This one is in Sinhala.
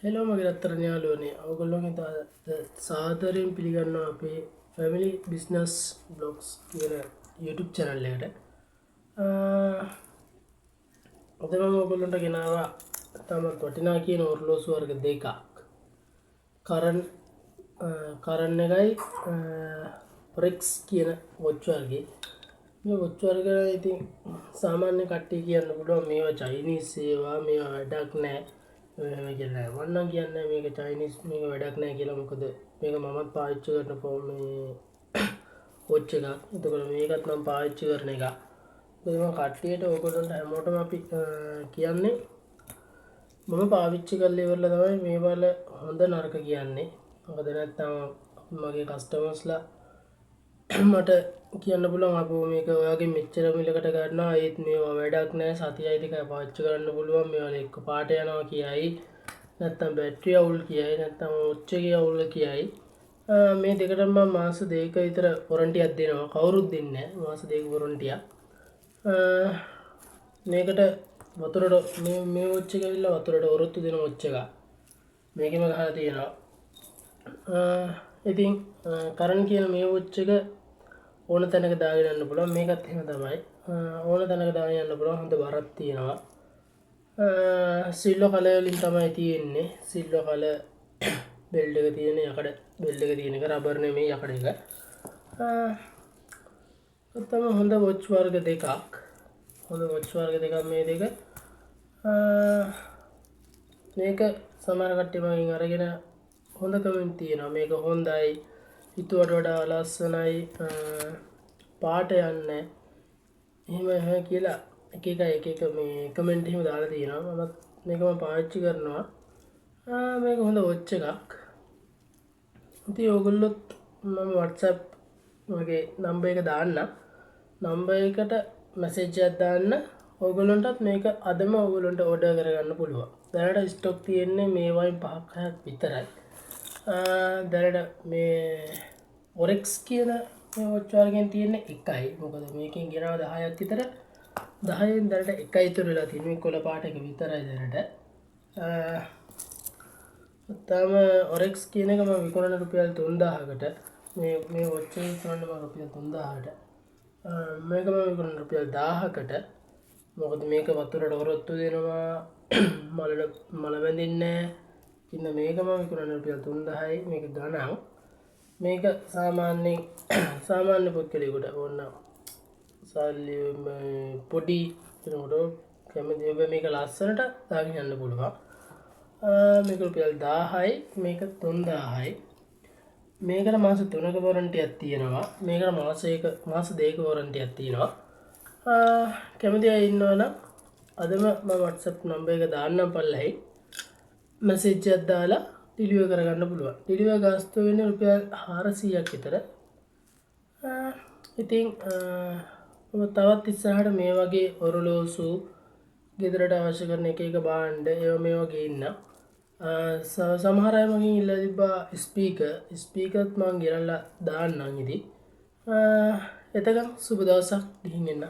හෙලෝ මගේ රත්තරන් යාළුවනේ ඔයගොල්ලෝගෙන් සාදරයෙන් පිළිගන්නවා අපේ ෆැමිලි බිස්නස් බ්ලොග්ස් කියන YouTube channel එකට. අද මම ඔයගොල්ලන්ට ගෙනාවා තමත් වටිනා කියන ඔරලෝසු වර්ග දෙකක්. කරන් එකයි Rex කියන වොච් වර්ගේ. මේ වොච් වර්ග ඉතින් සාමාන්‍ය කට්ටිය කියන්න පුළුවන් මේවා චයිනීස් ඒවා මේවා වැඩක් නැහැ. වන්නම් කියන්න මේක චයිනිස් මේක වැඩක් නෑ කියලා මොකද මේක මමත් පාවිච්චි කරන ෆෝම් මේ වොච් එකක්. එතකොට මේකත් මම පාවිච්චි කරන එක. මම කට්ටියට ඔයගොල්ලන්ට හැමෝටම අපි කියන්නේ මම පාවිච්චි කරලා ඉවරලා තමයි මේ වල හොඳ නරක කියන්නේ. මොකද නැත්තම් මගේ කස්ටමර්ස්ලා මට කියන්න පුළුවන් අපෝ මේක ඔයාගේ මෙච්චර මිලකට ගන්නවා ඒත් මේවා වැඩක් නෑ සතියයි දෙකයි පාවිච්චි කරන්න පුළුවන් මේවල එක්ක පාට යනවා කියයි නැත්තම් බැටරි අවුල් කියයි නැත්තම් වොච් එකේ අවුල් කියයි මේ දෙකටම මම මාස දෙකක විතර වොරන්ටියක් දෙනවා කවුරුත් දෙන්නේ නෑ මාස දෙකක වොරන්ටියක් මේකට වතුරට මේ වොච් එක ඇවිල්ලා වතුරට ඔරොත්තු දෙන වොච් එකක් මේකෙම ගහලා තියෙනවා ඉතින් කරන් කියන මේ වොච් එක ඕන තැනක දාගෙන යන්න පුළුවන් මේකත් එහෙම තමයි ඕන තැනක දාගෙන යන්න පුළුවන් හොඳ බරක් තියෙනවා සිල්වර් කලර් වලින් තමයි තියෙන්නේ සිල්වර් කලර් බෙල්ට් එක තියෙන යකඩ බෙල්ට් එක තියෙන එක රබර් නෙමෙයි යකඩ එක තමයි හොඳ වොච් වර්ග දෙකක් හොඳ වොච් වර්ග දෙකක් මේ දෙක මේක සමහර කට්ටිය මගෙන් අරගෙන හොඳ කමෙන්ට් තියෙනවා මේක හොඳයි හිතුවට වඩා ලස්සනයි පාට යන්නේ එහෙම කියලා එක මේ කමෙන්ට් එහෙම දාලා තියෙනවා මම මේක මම පාවිච්චි කරනවා මේක හොඳ වොච් එකක් ඉතින් ඔයගොල්ලොත් මම WhatsApp මගේ නම්බර් එක දාන්න නම්බර් එකට මැසේජ් එකක් දාන්න ඔයගොල්ලන්ටත් මේක අදම ඔයගොල්ලන්ට ඕඩර් කරගන්න පුළුවන් දැනට ස්ටොක් තියෙන්නේ මේ වයින් 5-6ක් විතරයි දැනට මේ ඔරෙක්ස් කියන මේ වොච් වර්ගෙන් තියෙන්නේ එකයි මොකද මේකෙන් ගෙනාව 10ක් විතර 10න් දැනට එකයි ඉතුරු වෙලා තියෙන්නේ මේ කොළ පාට එක විතරයි දැනට තම ඔරෙක්ස් කියන එක මම විකුණන රුපියල් 3000කට මේ වොච් එක විකුණන මම රුපියල් 3000ට මේක මම විකුණන රුපියල් 1000කට මොකද මේක වතුරට ඔරොත්තු දෙනවා මල බැඳින්නේ නැහැ මේක මම විකුණන රුපියල් 3000යි මේක ගණන් මේක සාමාන්‍ය පුද්ගලයෙකුට ඕන සල්ලි පොඩි කෙනෙකුට කැමති ඔබ මේක ලස්සනට දාගෙන යන්න පුළුවන් මේක රුපියල් 1000යි මේක 3000යි මේකට මාස 3ක වොරන්ටියක් තියෙනවා මේකට මාස දෙකක වොරන්ටියක් තියෙනවා කැමති අය ඉන්නවනම් අදම මම WhatsApp නම්බර් එක දාන්නම් පල්ලෙහි මැසේජ් එකක් දාලා ඩිලිවර් කරගන්න පුළුවන් ඩිලිවර් ගාස්තු වෙන්නේ රුපියල් 400ක් විතර ඉතින් තවත් ඉස්සරහට මේ වගේ ඔරලෝසු ගෙදරට අවශ්‍ය කරන එක භාණ්ඩ ඒවා මේ වගේ ඉන්න සමහර අය මගෙන් ඉල්ලලා තිබ්බා ස්පීකර්ත් මම ගෙනල්ලා දාන්නම් ඉතින් එතකන් සුබ දවසක් ගිහින් එන්න